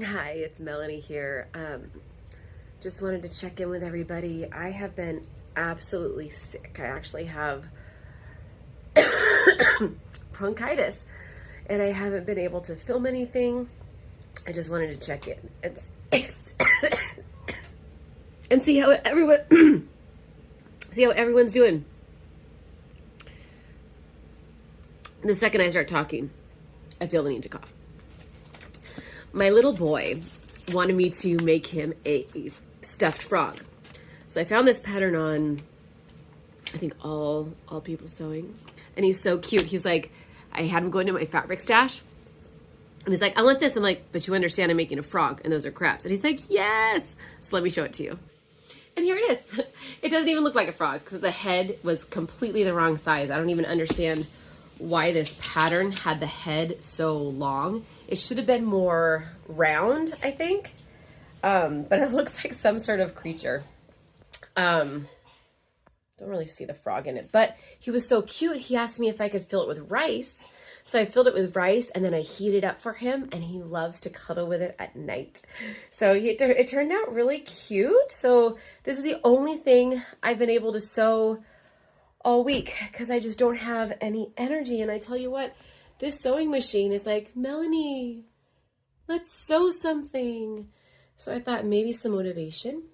Hi, it's Melanie here. Just wanted to check in with everybody. I have been absolutely sick. I actually have bronchitis and I haven't been able to film anything. I just wanted to check in and see how everyone's doing. The second I start talking, I feel the need to cough. My little boy wanted me to make him a stuffed frog. So I found this pattern on, I think, all people sewing. And he's so cute. He's like, I had him go into my fabric stash. And he's like, I want this. I'm like, but you understand I'm making a frog and those are crabs. And he's like, yes. So let me show it to you. And here it is. It doesn't even look like a frog because the head was completely the wrong size. I don't even understand why this pattern had the head so long. It should have been more round, I think. But it looks like some sort of creature. Don't really see the frog in it, but he was so cute. He asked me if I could fill it with rice. So I filled it with rice and then I heated up for him and he loves to cuddle with it at night. So it turned out really cute. So this is the only thing I've been able to sew all week because I just don't have any energy. And I tell you what, this sewing machine is like, Melanie, let's sew something. So I thought maybe some motivation.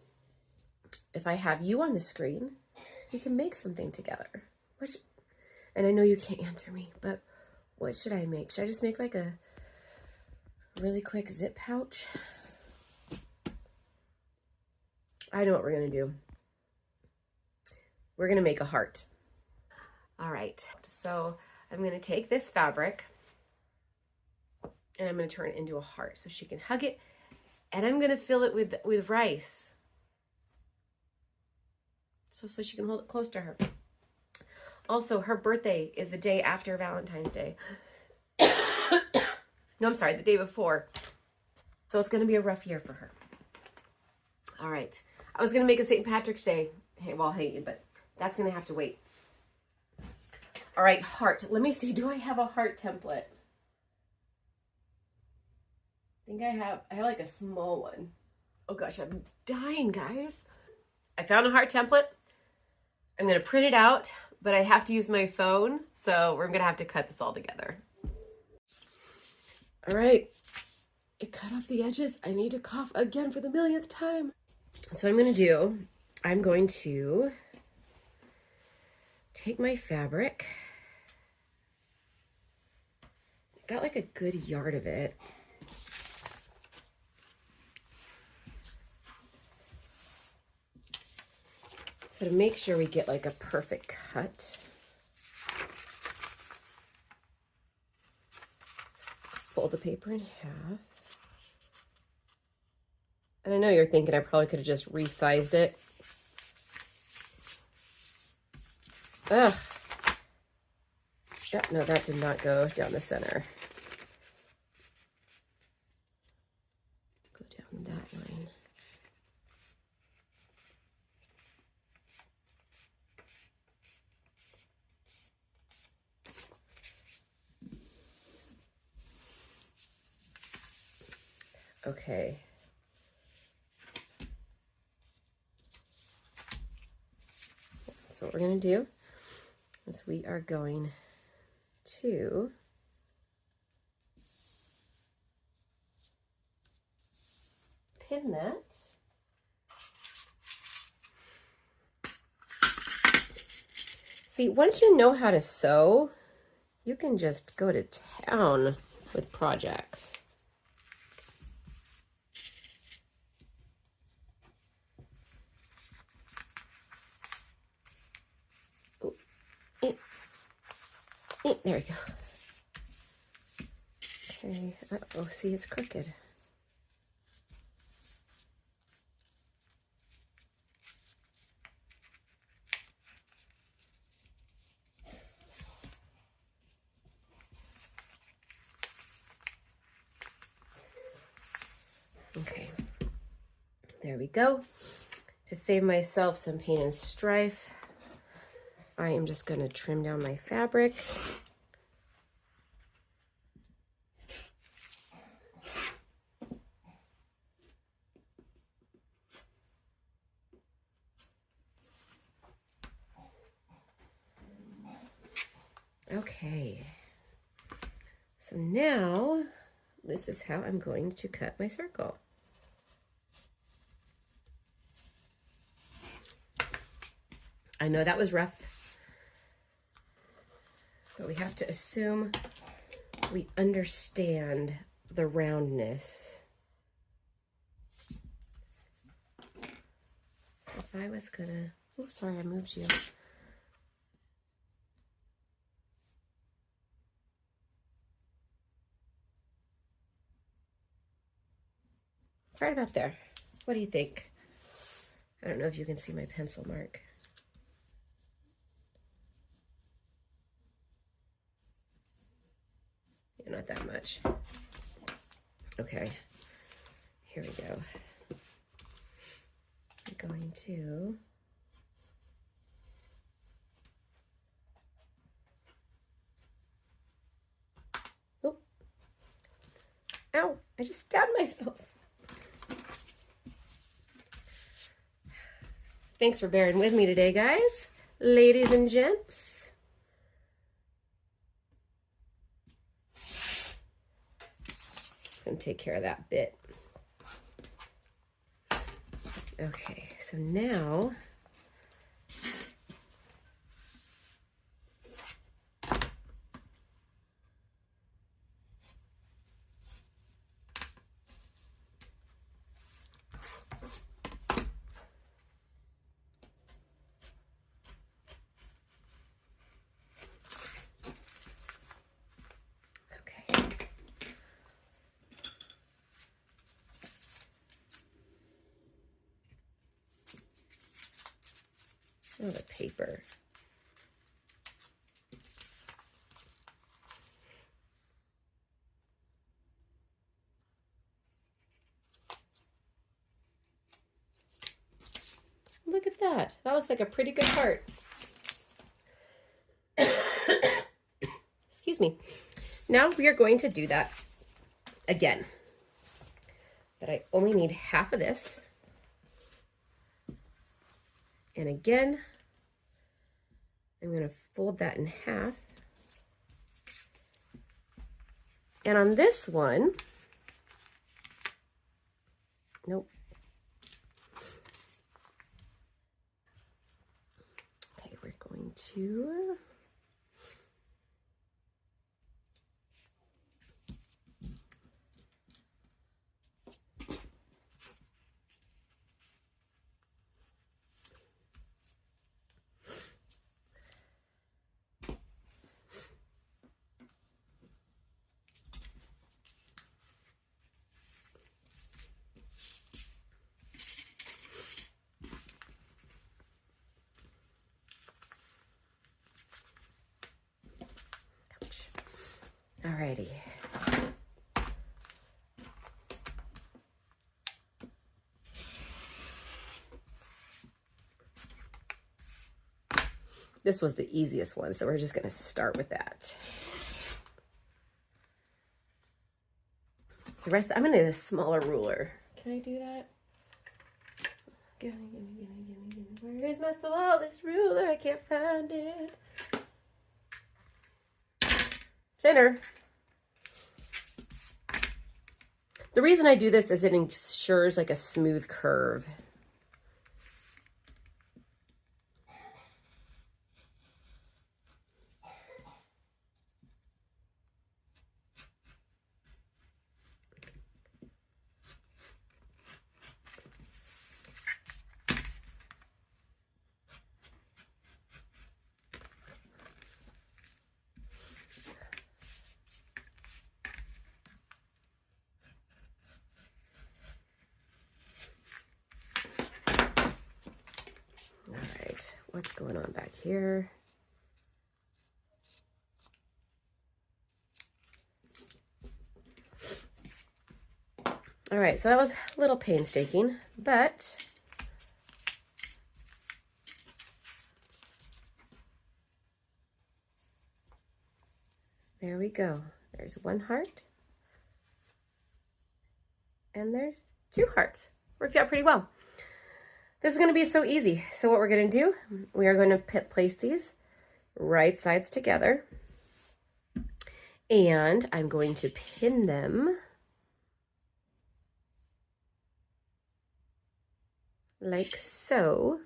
If I have you on the screen, we can make something together. And I know you can't answer me, but what should I make? Should I just make like a really quick zip pouch? I know what we're gonna do. We're gonna make a heart. All right, so I'm gonna take this fabric and I'm gonna turn it into a heart so she can hug it, and I'm gonna fill it with rice. So she can hold it close to her. Also, her birthday is the day after Valentine's Day. No, I'm sorry, the day before. So it's gonna be a rough year for her. All right, I was gonna make a St. Patrick's Day, but that's gonna have to wait. All right, heart. Let me see. Do I have a heart template? I think I have like a small one. Oh gosh, I'm dying, guys. I found a heart template. I'm gonna print it out, but I have to use my phone, so we're gonna have to cut this all together. All right, it cut off the edges. I need to cough again for the millionth time. So what I'm gonna do, I'm going to take my fabric. Got like a good yard of it. So to make sure we get like a perfect cut, fold the paper in half. And I know you're thinking I probably could have just resized it. Ugh. No, that did not go down the center. Go down that line. Okay. So what we're going to do is we are going to pin that. See, once you know how to sew, you can just go to town with projects. There we go. Okay. Uh-oh, see, it's crooked. Okay. There we go. To save myself some pain and strife, I am just going to trim down my fabric. Okay. So now, this is how I'm going to cut my circle. I know that was rough, but we have to assume we understand the roundness. So if I was gonna, oh, sorry, I moved you. Right about there. What do you think? I don't know if you can see my pencil mark. Yeah, not that much. Okay, here we go. I'm going to oh, ow, I just stabbed myself. Thanks for bearing with me today, guys, ladies and gents. Just gonna take care of that bit. Okay, so now oh, the paper. Look at that. That looks like a pretty good heart. Excuse me. Now we are going to do that again. But I only need half of this. And again, I'm going to fold that in half. And on this one, nope. Okay, we're going to alrighty. This was the easiest one, so we're just going to start with that. The rest, I'm going to need a smaller ruler. Can I do that? Gimme. Where is my smallest ruler? I can't find it. Thinner. The reason I do this is it ensures like a smooth curve. What's going on back here? All right, so that was a little painstaking, but there we go. There's one heart, and there's two hearts. Worked out pretty well. This is going to be so easy. So what we're going to do, we are going to place these right sides together. And I'm going to pin them like so.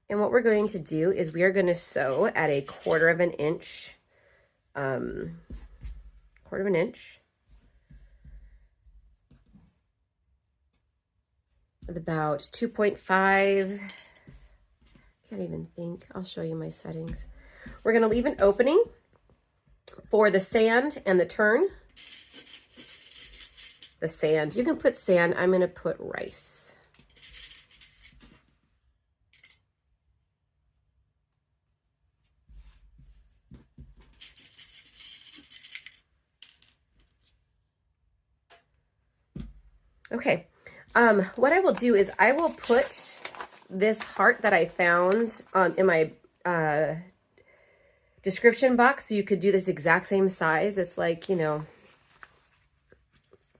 And what we're going to do is we are going to sew at a quarter of an inch, with about 2.5. Can't even think. I'll show you my settings. We're going to leave an opening for the sand and the turn. The sand, you can put sand. I'm going to put rice. Okay, what I will do is I will put this heart that I found in my description box, so you could do this exact same size. It's like, you know,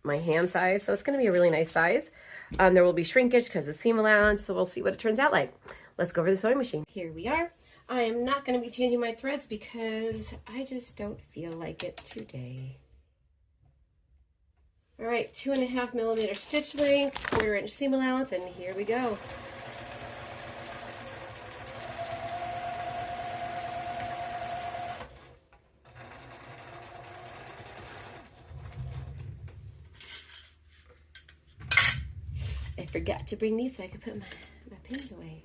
my hand size, so it's going to be a really nice size. There will be shrinkage because of seam allowance, so we'll see what it turns out like. Let's go over the sewing machine. Here we are. I am not going to be changing my threads because I just don't feel like it today. All right, 2.5 millimeter stitch length, 1/4 inch seam allowance, and here we go. I forgot to bring these so I could put my pins away.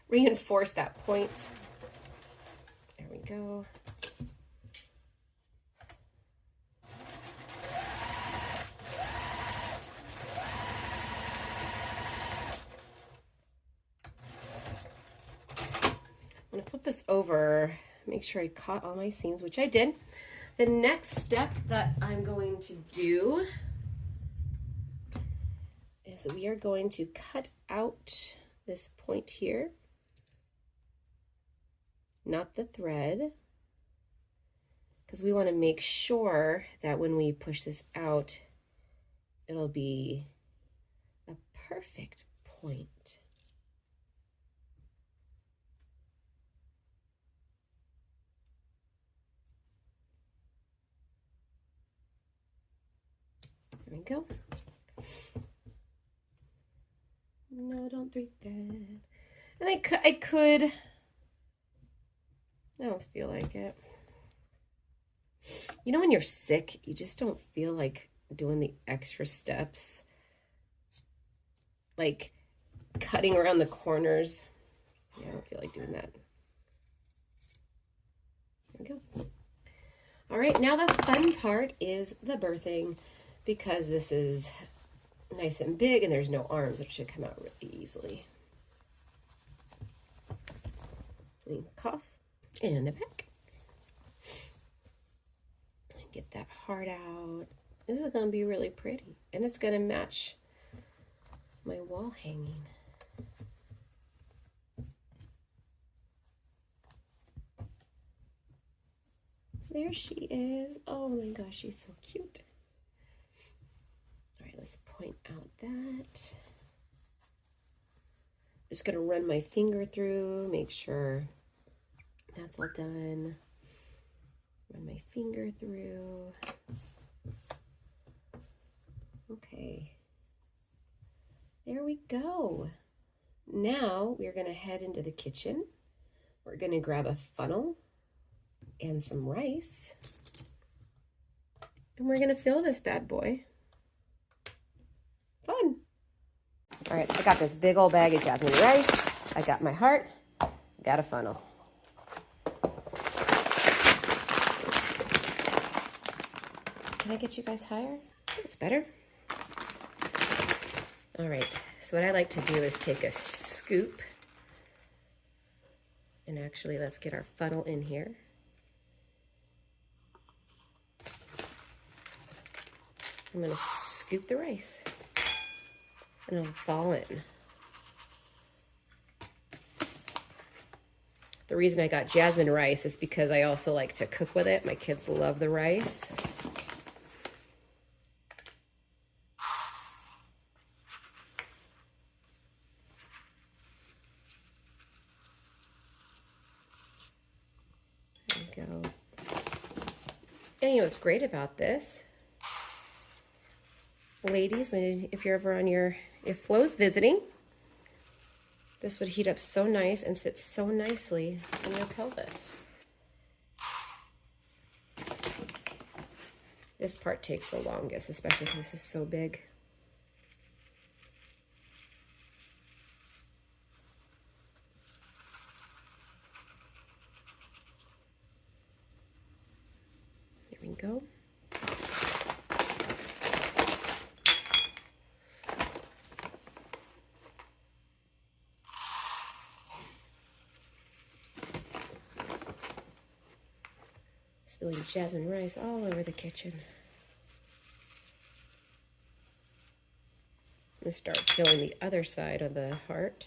Reinforce that point. There we go. I'm going to flip this over, make sure I caught all my seams, which I did. The next step that I'm going to do is we are going to cut out this point here, not the thread, because we want to make sure that when we push this out, it'll be a perfect point. There we go. No, don't thread. And I could, I don't feel like it. You know, when you're sick, you just don't feel like doing the extra steps, like cutting around the corners. Yeah, I don't feel like doing that. There we go. All right, now the fun part is the birthing, because this is nice and big and there's no arms. It should come out really easily. And cuff and a back. Get that heart out. This is going to be really pretty, and it's going to match my wall hanging. There she is. Oh my gosh, she's so cute. All right, let's point out that. Just going to run my finger through, make sure that's all done. Run my finger through. Okay. There we go. Now we're going to head into the kitchen. We're going to grab a funnel and some rice. And we're going to fill this bad boy. Fun. All right, I got this big old bag of jasmine rice. I got my heart, got a funnel. Can I get you guys higher? It's better. All right, so what I like to do is take a scoop, and actually let's get our funnel in here. I'm gonna scoop the rice, and it'll fall in. The reason I got jasmine rice is because I also like to cook with it. My kids love the rice. There we go. And you know what's great about this? Ladies, if you're ever if Flo's visiting, this would heat up so nice and sit so nicely in your pelvis. This part takes the longest, especially because this is so big. Here we go. Spilling jasmine rice all over the kitchen. I'm going to start peeling the other side of the heart.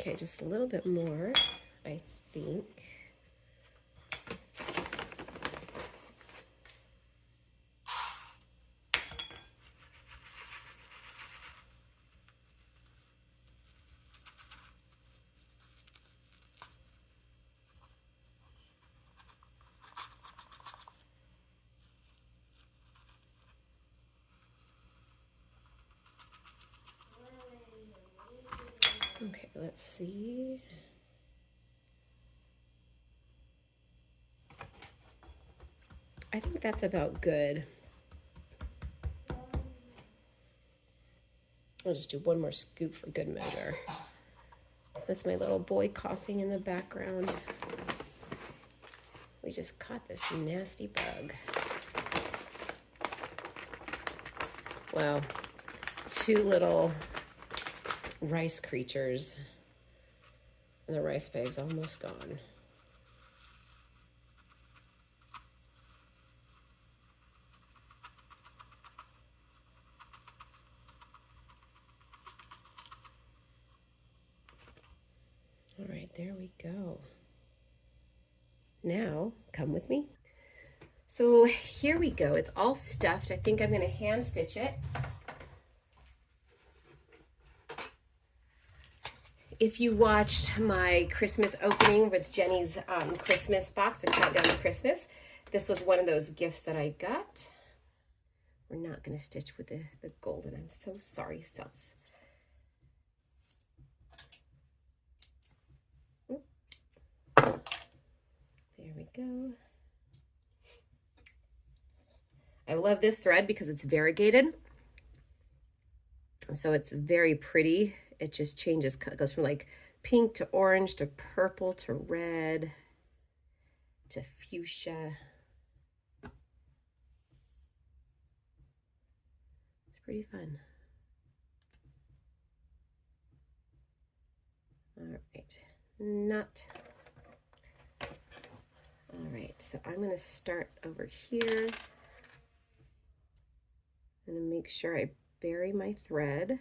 Okay, just a little bit more, I think. Okay, let's see. I think that's about good. I'll just do one more scoop for good measure. That's my little boy coughing in the background. We just caught this nasty bug. Wow, 2 little rice creatures, and the rice bag's almost gone. All right, there we go. Now, come with me. So here we go. It's all stuffed. I think I'm going to hand stitch it. If you watched my Christmas opening with Jenny's Christmas box, the countdown to Christmas, this was one of those gifts that I got. We're not going to stitch with the golden. I'm so sorry, self. There we go. I love this thread because it's variegated. So it's very pretty. It just changes, it goes from like pink to orange to purple to red to fuchsia. It's pretty fun. All right, nut. All right, so I'm going to start over here. I'm going to make sure I bury my thread.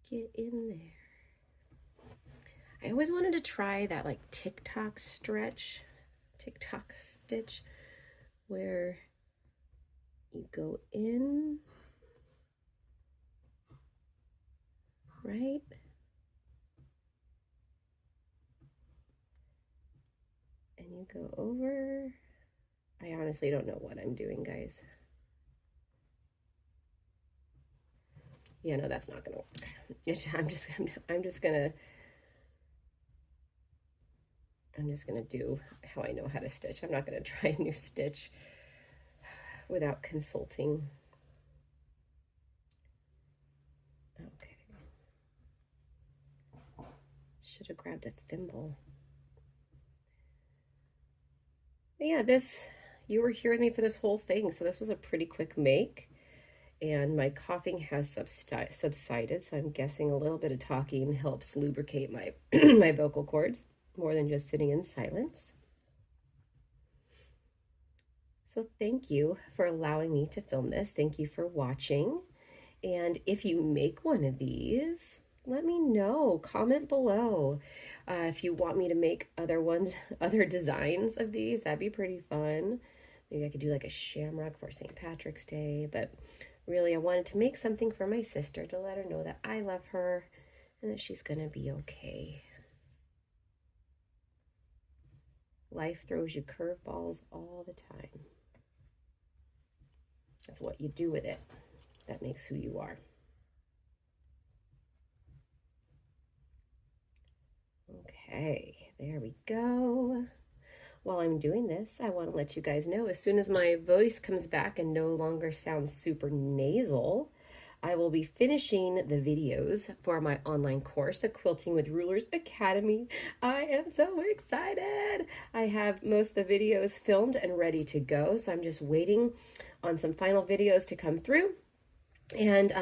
Get in there. I always wanted to try that like TikTok stitch, where you go in, right? And you go over. I honestly don't know what I'm doing, guys. Yeah, no, that's not gonna work. I'm just gonna do how I know how to stitch. I'm not gonna try a new stitch without consulting. Okay. Should have grabbed a thimble. But yeah, you were here with me for this whole thing, so this was a pretty quick make. And my coughing has subsided, so I'm guessing a little bit of talking helps lubricate my my vocal cords more than just sitting in silence. So thank you for allowing me to film this. Thank you for watching. And if you make one of these, let me know. Comment below. If you want me to make other designs of these, that'd be pretty fun. Maybe I could do like a shamrock for St. Patrick's Day, but really I wanted to make something for my sister to let her know that I love her and that she's gonna be okay. Life throws you curveballs all the time. That's what you do with it that makes who you are. Okay, there we go. While I'm doing this, I want to let you guys know, as soon as my voice comes back and no longer sounds super nasal, I will be finishing the videos for my online course, the Quilting with Rulers Academy. I am so excited. I have most of the videos filmed and ready to go, so I'm just waiting on some final videos to come through. And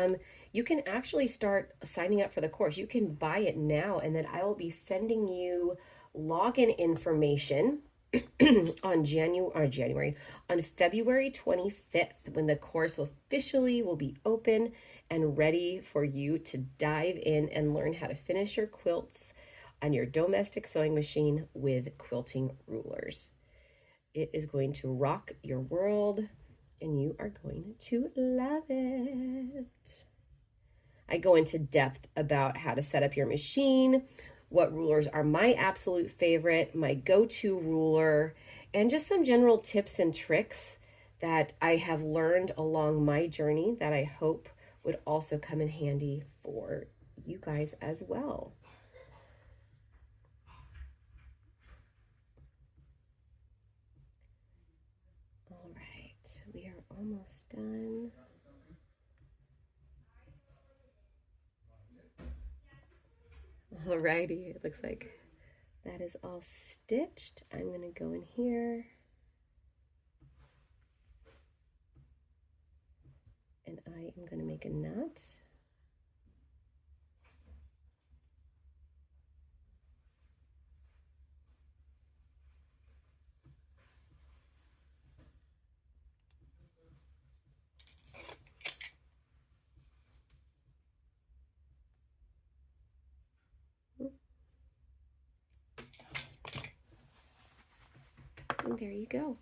you can actually start signing up for the course. You can buy it now, and then I will be sending you login information on February 25th, when the course officially will be open and ready for you to dive in and learn how to finish your quilts on your domestic sewing machine with quilting rulers. It is going to rock your world, and you are going to love it. I go into depth about how to set up your machine, what rulers are my absolute favorite, my go-to ruler, and just some general tips and tricks that I have learned along my journey that I hope would also come in handy for you guys as well. All right, we are almost done. Alrighty, it looks like that is all stitched. I'm going to go in here and I am going to make a knot. And there you go.